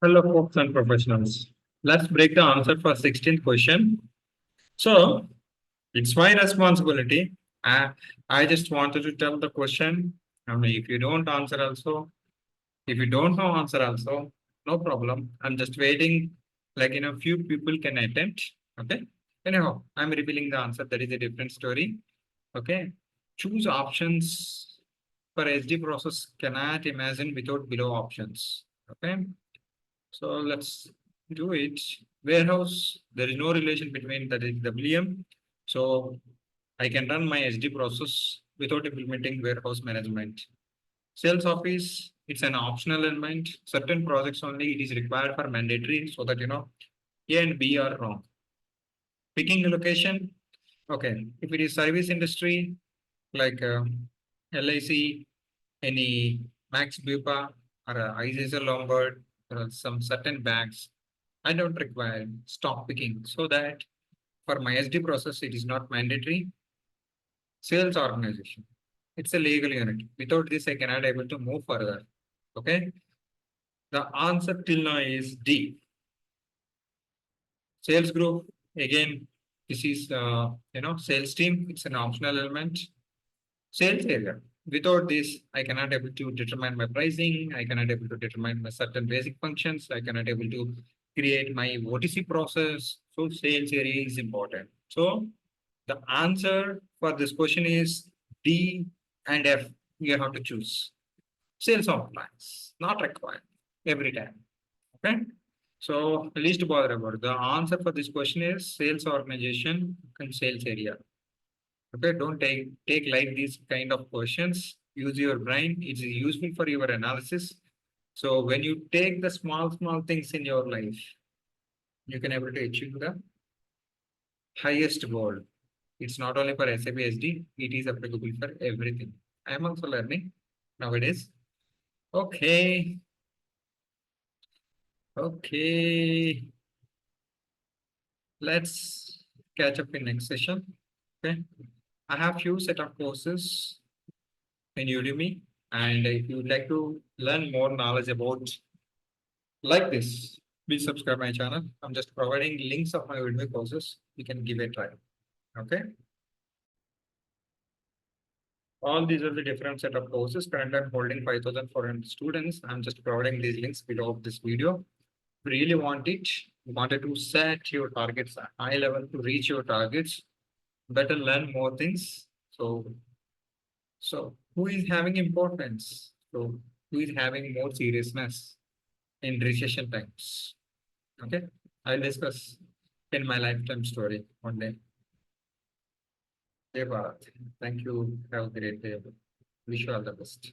Hello, folks and professionals. Let's break the answer for 16th question. So, it's my responsibility. I just wanted to tell the question. I mean, if you don't answer also, if you don't know answer also, no problem. I'm just waiting, like, few people can attempt. Okay. Anyhow, I'm revealing the answer. That is a different story. Okay. Choose options for SD process cannot imagine without below options. Okay. So let's do it. Warehouse, there is no relation between that is WM. So I can run my SD process without implementing warehouse management. Sales office, it's an optional element. Certain projects only it is required for mandatory so that A and B are wrong. Picking location, okay. If it is service industry like LIC, any Max Bupa or ICSL Lombard or some certain banks, I don't require stock picking so that for my SD process, it is not mandatory. Sales organization, it's a legal unit. Without this, I cannot able to move further. Okay. The answer till now is D. Sales group, again, this is, sales team. It's an optional element. Sales area. Without this, I cannot able to determine my pricing. I cannot able to determine my certain basic functions. I cannot able to create my OTC process. So sales area is important. So the answer for this question is D and F. You have to choose. Sales of plans, not required every time. Okay. So least bother about it. The answer for this question is sales organization and sales area. Okay, don't take like these kind of questions. Use your brain. It's useful for your analysis. So when you take the small things in your life, you can able to achieve the highest goal. It's not only for SAP SD, it is applicable for everything. I am also learning nowadays. Okay. Okay. Let's catch up in next session. Okay. I have few set of courses in Udemy. And if you'd like to learn more knowledge about like this, please subscribe my channel. I'm just providing links of my Udemy courses. You can give it a try. Okay. All these are the different set of courses. Currently, I'm holding 5,400 students. I'm just providing these links below this video. Really want it, wanted to set your targets at high level to reach your targets, better learn more things. So who is having importance? So who is having more seriousness in recession times? Okay, I'll discuss in my lifetime story one day. Jai Bharat. Thank you. Have a great day. Wish you all the best.